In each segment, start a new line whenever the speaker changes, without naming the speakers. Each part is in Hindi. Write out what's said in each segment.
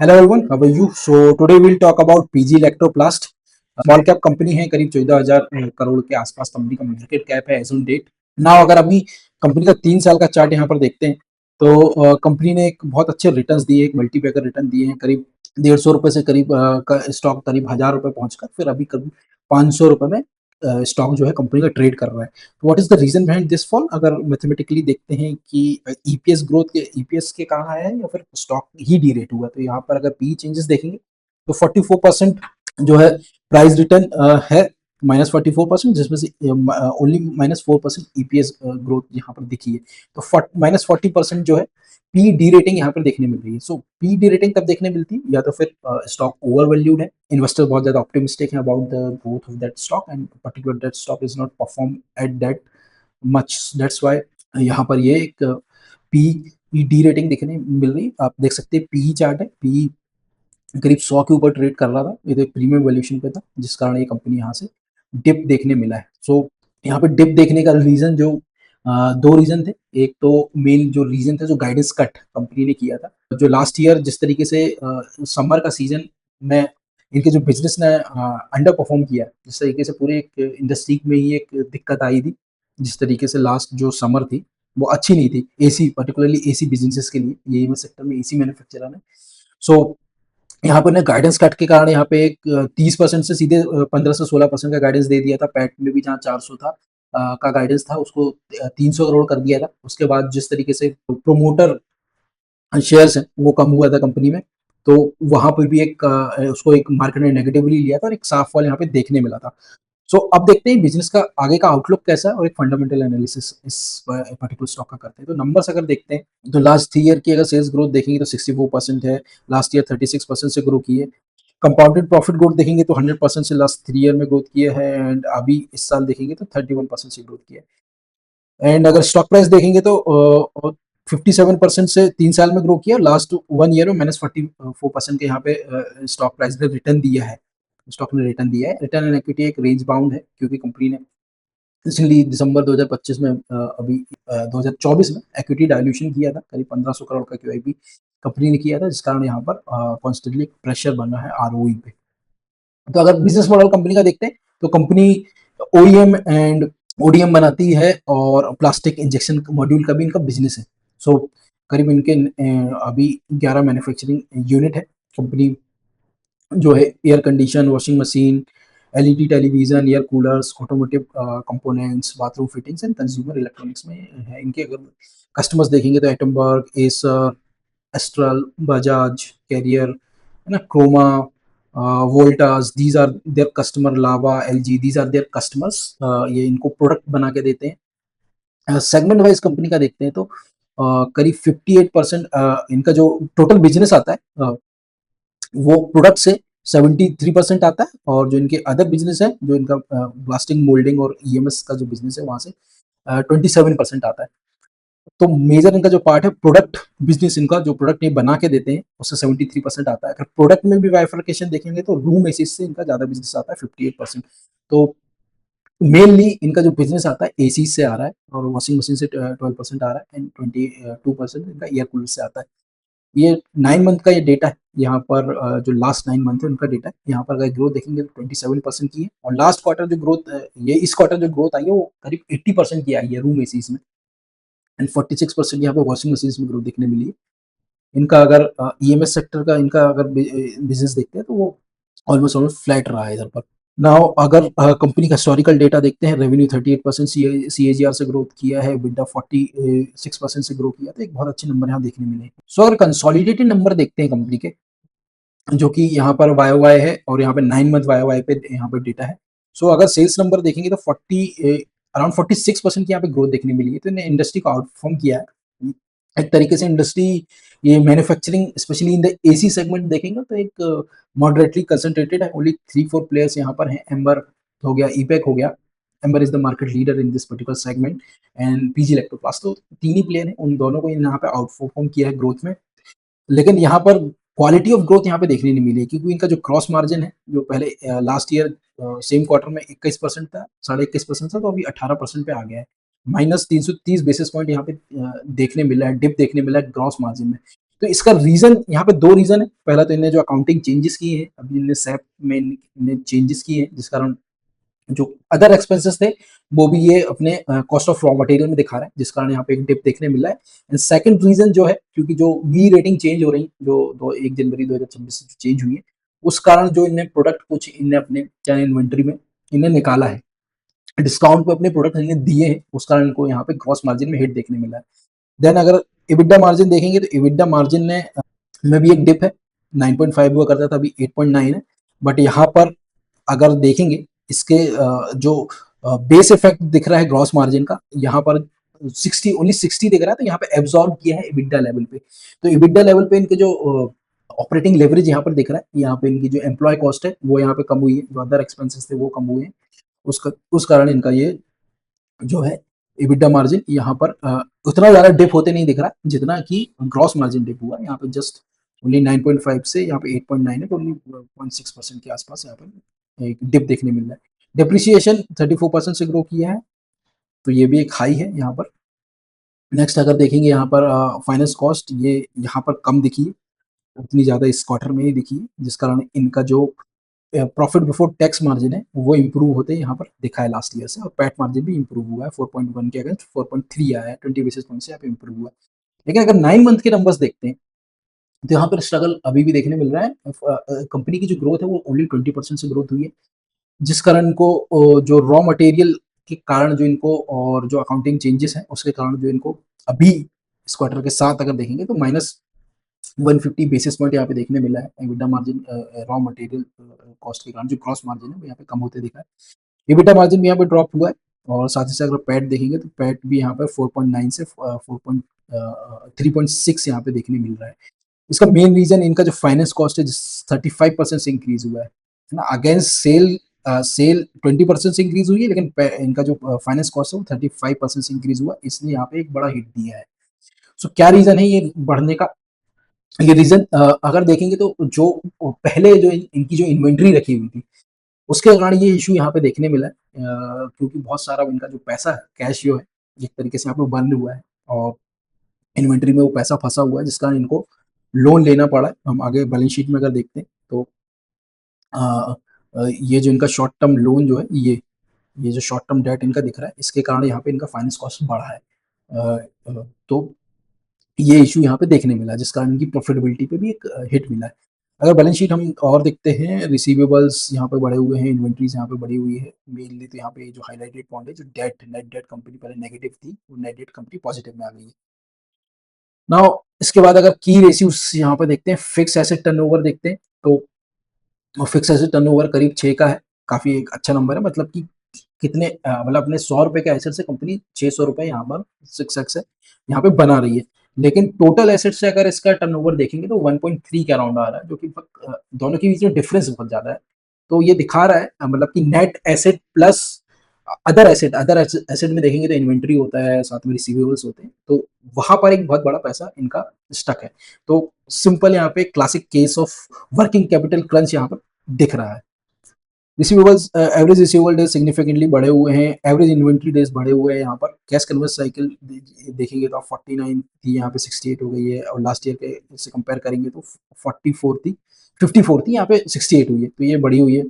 Hello everyone, how are you? So today will talk about PG Electroplast. Small cap company है, करीब 14,000 करोड़ के आसपास कंपनी का मार्केट कैप है एज ऑन डेट। नाउ अगर अभी कंपनी का 3 साल का चार्ट यहाँ पर देखते हैं तो कंपनी ने एक बहुत अच्छे रिटर्न्स दिए, एक मल्टीपैकर रिटर्न दिए हैं। करीब 150 रुपए से करीब का स्टॉक करीब 1000 रुपए पहुंचकर फिर अभी करीब 500 रुपए में स्टॉक जो है कंपनी का ट्रेड कर रहा है। तो what is the reason behind this fall? अगर मैथमेटिकली देखते हैं कि ईपीएस ग्रोथ के ईपीएस के कहाँ है या फिर स्टॉक ही डी रेट हुआ, तो यहाँ पर अगर पी चेंजेस देखेंगे तो 44% जो है प्राइस रिटर्न है, -44%, जिसमें से ओनली -4% ईपीएस ग्रोथ यहाँ पर दिखी है। तो -40% जो है पी डी रेटिंग यहाँ पर देखने मिल रही है। सो पी डी रेटिंग तब देखने मिलती है या तो फिर स्टॉक ओवर वैल्यूड है, इन्वेस्टर बहुत ज्यादा ऑप्टिमिस्टिक है about the growth of that stock and particular that stock is not perform at that much. That's why यहाँ पर ये एक पी डी रेटिंग देखने मिल रही है। आप देख सकते हैं पी चार्ट है, पी करीब 100 के ऊपर ट्रेड कर रहा था, ये तो एक प्रीमियम वैल्यूएशन पे था, जिस कारण ये कंपनी यहाँ से डिप देखने मिला है। सो यहाँ पे डिप देखने का रीजन जो दो रीजन थे। एक तो मेन जो रीजन था, जो गाइडेंस कट कंपनी ने किया था, जो लास्ट ईयर जिस तरीके से समर का सीजन में इनके जो बिजनेस ने अंडर परफॉर्म किया, जिस तरीके से पूरे एक इंडस्ट्री में ही एक दिक्कत आई थी, जिस तरीके से लास्ट जो समर थी वो अच्छी नहीं थी एसी, पर्टिकुलरली एसी बिजनेसेस के लिए, ये सेक्टर में एसी मैन्युफैक्चरर है। सो यहाँ पर ने गाइडेंस कट के कारण यहाँ पे एक 30% से सीधे 15 से 16% का गाइडेंस दे दिया था। पैट में भी जहाँ 400 था का गाइडेंस था, उसको 300 करोड़ कर दिया था। उसके बाद जिस तरीके से प्रोमोटर शेयर्स हैं वो कम हुआ था कंपनी में, तो वहां पर भी एक उसको एक मार्केट ने नेगेटिवली लिया था और एक साफ फॉल यहाँ पे देखने मिला था। सो अब देखते हैं बिजनेस का आगे का आउटलुक कैसा है और एक फंडामेंटल एनालिसिस इस पर्टिकुलर स्टॉक का करते हैं। तो नंबर्स अगर देखते हैं तो लास्ट 3 ईयर की अगर सेल्स ग्रोथ देखेंगे तो 64% है, लास्ट ईयर 36% से ग्रो की है। कंपाउंडेड प्रॉफिट ग्रोथ देखेंगे तो 100% से लास्ट 3 ईयर में ग्रोथ किया है, एंड अभी इस साल देखेंगे तो 31% से ग्रोथ किया है। एंड अगर स्टॉक प्राइस देखेंगे तो 57% से 3 साल में ग्रो किया, लास्ट 1 ईयर में -44% के यहाँ पे स्टॉक प्राइस ने रिटर्न दिया है। स्टॉक ने रिटर्न दिया है। रिटर्न एन इक्विटी एक रेंज बाउंड है, क्योंकि कंपनी ने रिसेंटली दिसंबर 2025 में अभी 2024 में इक्विटी डायल्यूशन किया था, करीब 1500 करोड़ का क्यूआईपी कंपनी ने किया था, जिस कारण यहाँ पर कॉन्स्टेंटली प्रेशर बन रहा है आरओई पे। तो अगर बिजनेस मॉडल कंपनी का देखते हैं तो कंपनी ओईएम एंड ओडीएम बनाती है और प्लास्टिक इंजेक्शन मॉड्यूल का भी इनका बिजनेस है। सो करीब इनके अभी 11 मैन्युफैक्चरिंग यूनिट है। कंपनी जो है air condition, washing machine, LED television, air coolers, automotive components, bathroom fittings and consumer electronics में है। इनके अगर कस्टमर्स देखेंगे तो एटमबर्ग, एसर, एस्ट्रल, बजाज, कैरियर, है ना, Croma, Voltas, these are their customer, Lava, LG, these are their customers. ये इनको प्रोडक्ट बना के देते हैं। सेगमेंट वाइज कंपनी का देखते हैं तो करीब 58% इनका जो टोटल बिजनेस आता है वो प्रोडक्ट से 73% आता है, और जो इनके अदर बिजनेस है, जो इनका ब्लास्टिंग, मोल्डिंग और ईएमएस का जो बिजनेस है, वहां से 27% आता है। तो मेजर इनका जो पार्ट है प्रोडक्ट बिजनेस, इनका जो प्रोडक्ट ये बना के देते हैं उससे 73% आता है। अगर प्रोडक्ट में भी बाइफर्केशन देखेंगे तो रूम एसीज से इनका ज्यादा बिजनेस आता है, 58%। तो मेनली इनका जो बिजनेस आता है एसी से आ रहा है, और वॉशिंग मशीन से 12% आ रहा है, एंड 22% इनका एयर कूलर से आता है। ये 9 मंथ का ये डेटा है। यहाँ पर जो लास्ट 9 मंथ है उनका डेटा है। यहाँ पर अगर ग्रोथ देखेंगे तो 27% की है, और लास्ट क्वार्टर जो ग्रोथ, ये इस क्वार्टर जो ग्रोथ आई है वो करीब 80% की आई है रूम एसीज में, एंड 46% यहाँ पे वॉशिंग मशीन में ग्रोथ देखने मिली है। इनका अगर ईएमएस सेक्टर का इनका अगर बिजनेस देखते हैं तो वो ऑलमोस्ट ऑलमोस्ट फ्लैट रहा है इधर पर। नाउ अगर कंपनी का हिस्टोरिकल डेटा देखते हैं, रेवेन्यू 38% सीएजीआर से ग्रोथ किया है, बिडा 46% से ग्रो किया, तो एक बहुत अच्छे नंबर यहाँ देखने मिले। सो अगर कंसोलिडेटेड नंबर देखते हैं कंपनी के, जो कि यहाँ पर वाई वाई है, और यहाँ पे 9 मंथ वाई वाई पे यहाँ पे डेटा है। सो अगर सेल्स नंबर देखेंगे तो 40 अराउंड 46% की यहाँ पे ग्रोथ देखने मिली है, तो इन्हें इंडस्ट्री को आउटपरफॉर्म किया है। एक तरीके से इंडस्ट्री, ये manufacturing specially in the AC segment देखेंगे तो एक मॉडरेटली कंसंट्रेटेड है। ओनली 3-4 प्लेयर्स यहाँ पर हैं। एम्बर हो गया, ईपेक हो गया। Amber is the market leader in this particular segment, and PG Electroplast, तो तीन ही प्लेयर हैं, उन दोनों को यहाँ पे आउटपरफॉर्म किया है ग्रोथ में। लेकिन यहाँ पर क्वालिटी ऑफ ग्रोथ यहाँ पे देखने नहीं मिली, क्योंकि इनका जो क्रॉस मार्जिन है, जो पहले लास्ट ईयर सेम क्वार्टर में 21% था, 21.5% था, तो अभी 18% पे आ गया है। -330 बेसिस पॉइंट यहाँ पे देखने मिला है, डिप देखने मिला है ग्रॉस मार्जिन में। तो इसका रीजन यहाँ पे दो रीजन है। पहला तो इन्हें जो अकाउंटिंग चेंजेस किए हैं, अभी इन्हें सैप में इन्हें चेंजेस किए हैं, जिस कारण जो अदर एक्सपेंसेस थे वो भी ये अपने कॉस्ट ऑफ रॉ मटेरियल में दिखा रहा है, जिस कारण यहाँ पे एक डिप देखने मिल रहा है। एंड सेकंड रीजन जो है, क्योंकि जो बी रेटिंग चेंज हो रही है, जो 1 जनवरी 2026 से चेंज हुई है, उस कारण जो इन्हें प्रोडक्ट कुछ इन्हें अपने चाहे इन्वेंट्री में इन्हें निकाला है, डिस्काउंट पे अपने प्रोडक्ट इन्हें दिए हैं, उस कारण इनको यहाँ पे ग्रॉस मार्जिन में हिट देखने मिला है। देन अगर इबिडा मार्जिन देखेंगे तो इबिडा मार्जिन में भी एक डिप है, 9.5 हुआ करता था, अभी 8.9 है। बट यहाँ पर अगर देखेंगे इसके जो बेस इफेक्ट दिख रहा है ग्रॉस मार्जिन का, यहाँ पर 60 ओनली 60 दिख रहा है, तो यहाँ पे एब्जॉर्ब किया है इबिडा लेवल पे। तो इबिडा लेवल पे इनके जो ऑपरेटिंग लेवरेज यहाँ पर दिख रहा है, यहाँ पे इनकी जो एम्प्लॉय कॉस्ट है वो यहाँ पे कम हुई है, जो अदर एक्सपेंसेस थे वो कम हुए हैं, उस कारण इनका ये जो है EBITDA मार्जिन यहाँ पर उतना ज्यादा डिप होते नहीं दिख रहा जितना कि ग्रॉस मार्जिन डिप हुआ। यहाँ पे जस्ट ओनली 9.5 से यहाँ पे 8.9 है, तो ओनली 0.6% के आसपास यहाँ पर एक डिप देखने मिल रहा है। डिप्रिसिएशन 34% से ग्रो किया है, तो ये भी एक हाई है यहाँ पर। नेक्स्ट अगर देखेंगे यहाँ पर फाइनेंस कॉस्ट, ये यहाँ पर कम दिखी है, उतनी ज़्यादा इस क्वार्टर में ही दिखी है, जिस कारण इनका जो प्रॉफिट बिफोर टैक्स मार्जिन है वो इंप्रूव होते यहाँ पर दिखा है लास्ट ईयर से, और पैट मार्जिन भी इंप्रूव हुआ है, 4.1 के अगेंस्ट 4.3 आया है, 20 बेसिस पॉइंट से यहाँ पे इंप्रूव हुआ है। लेकिन अगर 9 मंथ के नंबर्स देखते हैं तो यहाँ पर स्ट्रगल अभी भी देखने मिल रहा है। कंपनी की जो ग्रोथ है वो ओनली 20% से ग्रोथ हुई है, जिस कारण इनको जो रॉ मटेरियल के कारण जो इनको, और जो अकाउंटिंग चेंजेस हैं उसके कारण जो इनको अभी इस क्वार्टर के साथ अगर देखेंगे तो माइनस 150 बेसिस पॉइंट यहाँ पे देखने मिला है EBITDA margin raw material cost के कारण। जो क्रॉस मार्जिन है वो यहाँ पे कम होते दिखा है। EBITDA मार्जिन भी यहाँ पे ड्रॉप हुआ है, और साथ ही साथ अगर पैट देखेंगे तो पैट भी यहाँ पे 4.9 से 3.6 यहाँ पे देखने मिल रहा है। इसका मेन रीजन इनका जो फाइनेंस कॉस्ट है, 35% से इंक्रीज हुआ है ना, अगेंस्ट सेल 20% से इंक्रीज हुई है, लेकिन इनका जो फाइनेंस कॉस्ट है वो 35% से इंक्रीज हुआ, इसने यहाँ पे एक बड़ा हिट दिया है। सो क्या रीजन है ये बढ़ने का? ये रीजन अगर देखेंगे तो जो पहले जो इनकी जो इन्वेंट्री रखी हुई थी उसके कारण ये इशू यहाँ पे देखने मिला है, क्योंकि बहुत सारा इनका जो पैसा है, कैश जो है एक तरीके से यहाँ पे बंद हुआ है, और इन्वेंट्री में वो पैसा फंसा हुआ है, जिस कारण इनको लोन लेना पड़ा है। हम आगे बैलेंस शीट में अगर देखते हैं तो ये जो इनका शॉर्ट टर्म लोन जो है, ये जो शॉर्ट टर्म डेट इनका दिख रहा है, इसके कारण यहाँ पे इनका फाइनेंस कॉस्ट बढ़ा है। तो ये इशू यहाँ पे देखने मिला, जिस कारण इनकी प्रॉफिटेबिलिटी पे भी एक हिट मिला है। अगर बैलेंस शीट हम और देखते हैं, रिसीवेबल्स यहाँ पे बढ़े हुए हैं, इन्वेंट्रीज यहाँ पे बढ़ी हुई है। मेनली तो यहाँ पे जो हाईलाइटेड पॉइंट है, जो डेट नेट डेट कंपनी पहले नेगेटिव थी, वो नेट डेट कंपनी पॉजिटिव में आ गई है। नाउ इसके बाद अगर की रेशियोज यहाँ पे देखते हैं, फिक्स एसेट टर्नओवर देखते हैं, तो फिक्स एसेट टर्नओवर करीब 6 का है, काफी एक अच्छा नंबर है। मतलब कि कितने मतलब अपने 100 रुपए के एसेट से कंपनी 600 रुपए यहाँ पर 6x है यहाँ पे बना रही है। लेकिन टोटल एसेट से अगर इसका टर्नओवर देखेंगे तो 1.3 के अराउंड आ रहा है, जो कि दोनों के बीच में डिफरेंस बहुत ज्यादा है। तो ये दिखा रहा है मतलब कि net asset plus other asset में देखेंगे तो इन्वेंट्री होता है, साथ में रिसीवेबल्स होते हैं, तो वहां पर एक बहुत बड़ा पैसा इनका स्टक है। तो सिंपल यहाँ पे classic case of working capital crunch यहाँ पर दिख रहा है। Receivables average receivable days significantly बढ़े हुए हैं, एवरेज इन्वेंट्री डेज बढ़े हुए हैं। यहाँ पर कैश कन्वर्स साइकिल देखेंगे तो 49 थी, यहाँ पे 68 हो गई है, और लास्ट ईयर के से कंपेयर करेंगे तो 44 थी, 54 थी, यहाँ पे 68 हुई है, तो ये बढ़ी हुई है।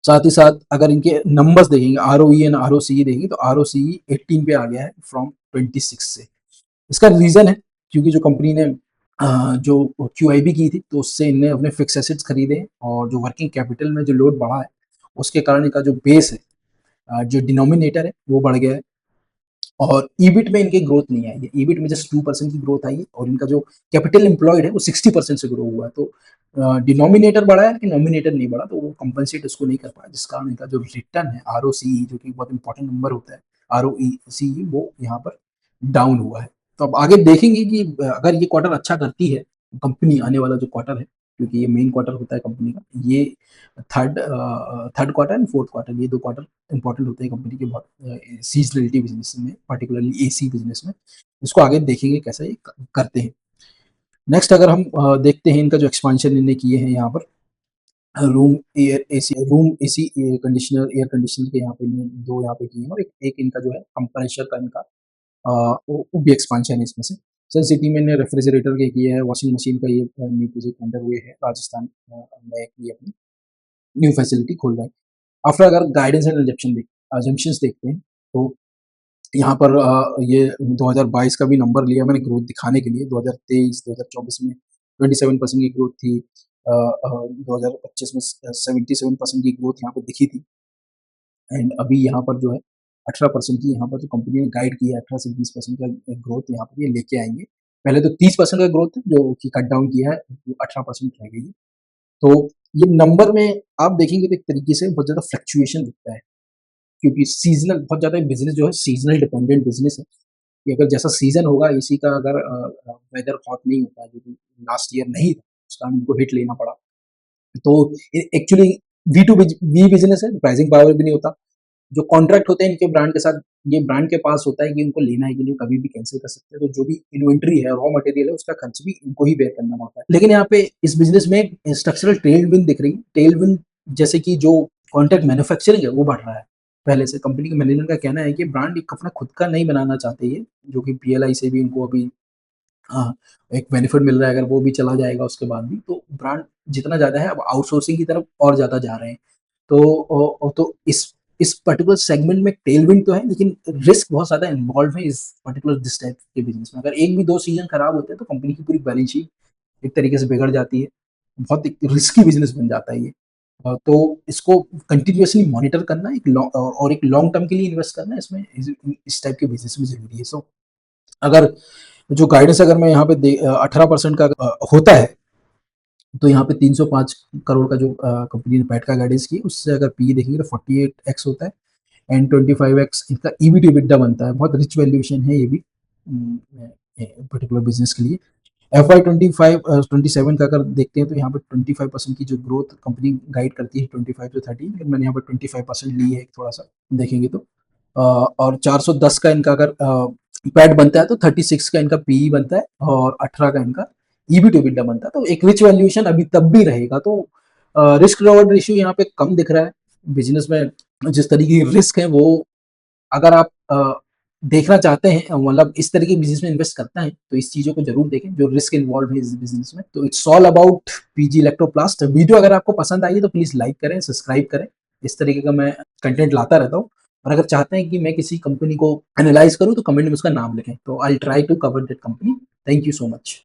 साथ ही साथ अगर इनके नंबर्स देखेंगे, ROE एंड ROCE देखेंगे तो ROCE 18 पे आ गया है फ्रॉम 26 से। इसका रीजन है क्योंकि जो कंपनी ने जो QIB की थी, तो उससे इनने अपने फिक्स एसेट्स खरीदे, और जो वर्किंग कैपिटल में जो लोड बढ़ा है उसके कारण इनका जो बेस है, जो डिनोमिनेटर है वो बढ़ गया है, और ईबिट में इनकी ग्रोथ नहीं आई है। ईबिट में जस्ट 2% की ग्रोथ आई है, और इनका जो कैपिटल एम्प्लॉयड है वो 60% से ग्रो हुआ है। तो डिनोमिनेटर बढ़ा है लेकिन नॉमिनेटर नहीं बढ़ा, तो वो कंपनसेट उसको नहीं कर पाया, जिस कारण इनका जो रिटर्न है ROCE, जो कि बहुत इंपॉर्टेंट नंबर होता है, ROECE, वो यहाँ पर डाउन हुआ है। तो अब आगे देखेंगे कि अगर ये क्वार्टर अच्छा करती है कंपनी, आने वाला जो क्वार्टर है, क्योंकि ये मेन क्वार्टर होता है कंपनी का, ये third third quarter and fourth quarter, ये 2 क्वार्टर इंपॉर्टेंट होते हैं कंपनी के बहुत सीजनलिटी बिजनेस में, पर्टिकुलरली AC बिजनेस में। इसको आगे देखेंगे कैसे ये करते हैं। नेक्स्ट अगर हम देखते हैं इनका जो एक्सपांशन इन्होंने किए हैं यहाँ पर, रूम AC एयर कंडीशनर के यहाँ पे इन्होंने 2 यहाँ पे किए हैं, और एक इनका जो है कंप्रेसर का इनका वो भी एक्सपांशन है इसमें से। सन सिटी मैंने रेफ्रिजरेटर के किए हैं, वॉशिंग मशीन का ये न्यू प्रोजेक्ट अंडर हुए है राजस्थान में ये अपनी न्यू फैसिलिटी खोल रहा है। आफ्टर अगर गाइडेंस एंड अजम्पशंस देखते हैं तो यहाँ पर ये 2022 का भी नंबर लिया मैंने ग्रोथ दिखाने के लिए। 2023-2024 में 27% की ग्रोथ थी। 2025 में 77% की ग्रोथ यहाँ पे दिखी थी। एंड अभी यहाँ पर जो है 18% की यहाँ पर जो कंपनी ने गाइड किया है, 18 से 20% का ग्रोथ यहाँ पर ये लेके आएंगे। पहले तो 30% का ग्रोथ जो कि कट डाउन किया है, 18% रह गई है। तो ये नंबर में आप देखेंगे तो एक तरीके से बहुत ज़्यादा फ्लक्चुएशन दिखता है, क्योंकि सीजनल बहुत ज़्यादा बिजनेस जो है सीजनल डिपेंडेंट बिजनेस है कि अगर जैसा सीजन होगा एसी का, अगर वेदर हॉट नहीं होता जो कि लास्ट ईयर नहीं था, उस कारण उनको हिट लेना पड़ा। तो actually B to B business है, प्राइसिंग पावर भी नहीं होता। जो कॉन्ट्रैक्ट होते हैं इनके ब्रांड के साथ, ये ब्रांड के पास होता है कि इनको लेना है कि नहीं, कभी भी कैंसिल कर सकते हैं। तो जो भी इन्वेंट्री है, रॉ मटेरियल है, उसका खर्च भी इनको ही बेयर करना पड़ता है। लेकिन यहाँ पे इस बिजनेस में स्ट्रक्चरल टेल विंड दिख रही है। टेल विंड जैसे कि जो कॉन्ट्रैक्ट मैन्युफैक्चरिंग है वो बढ़ रहा है। पहले से कंपनी के मैनेजमेंट का कहना है कि ब्रांड एक अपना खुद का नहीं बनाना चाहते ये, जो कि पीएलआई से भी इनको अभी हाँ, एक बेनिफिट मिल रहा है। अगर वो भी चला जाएगा उसके बाद भी, तो ब्रांड जितना ज़्यादा है अब आउटसोर्सिंग की तरफ और ज़्यादा जा रहे हैं। तो इस पर्टिकुलर सेगमेंट में टेलविंड तो है, लेकिन रिस्क बहुत ज़्यादा इन्वॉल्व है इस पर्टिकुलर दिस टाइप के बिजनेस में। अगर एक भी 2 सीज़न खराब होते हैं तो कंपनी की पूरी बैलेंस शीट एक तरीके से बिगड़ जाती है। बहुत एक रिस्की बिजनेस बन जाता है ये। तो इसको कंटिन्यूअसली मॉनिटर करना और एक लॉन्ग टर्म के लिए इन्वेस्ट करना इसमें इस टाइप के बिजनेस में ज़रूरी है। सो अगर जो गाइडेंस अगर मैं यहाँ पे 18% का होता है, तो यहाँ पे 305 करोड़ का जो कंपनी ने पैट का गाइडेंस की, उससे अगर पी देखेंगे तो 48x होता है एंड 25x इनका ईबी टू EBITDA बनता है। बहुत रिच वैल्यूएशन है ये भी पर्टिकुलर बिजनेस के लिए। FY 27 का अगर देखते हैं तो यहाँ पर 25% की जो ग्रोथ कंपनी गाइड करती है 25 से 30, लेकिन मैंने यहाँ पर 25% ली है थोड़ा सा देखेंगे तो। और 410 का इनका अगर पैट बनता है तो 36 का इनका पीई बनता है और 18 का इनका ईबी टू EBITDA बनता है। तो एक रिच वैल्यूएशन अभी तब भी रहेगा। तो रिस्क रिवॉर्ड रेशियो यहाँ पे कम दिख रहा है बिजनेस में। जिस तरीके की रिस्क है वो, अगर आप देखना चाहते हैं, मतलब इस तरीके के बिजनेस में इन्वेस्ट करना है, तो इस चीज़ों को जरूर देखें जो रिस्क इन्वॉल्व है इस बिजनेस में। तो it's all about PG Electroplast. Video अगर आपको पसंद आई है तो प्लीज़ लाइक करें, सब्सक्राइब करें। इस तरीके का मैं कंटेंट लाता रहता हूँ। और अगर चाहते हैं कि मैं किसी कंपनी को एनालाइज करूँ तो कमेंट में उसका नाम लिखें, तो I try to cover that company. Thank you so much.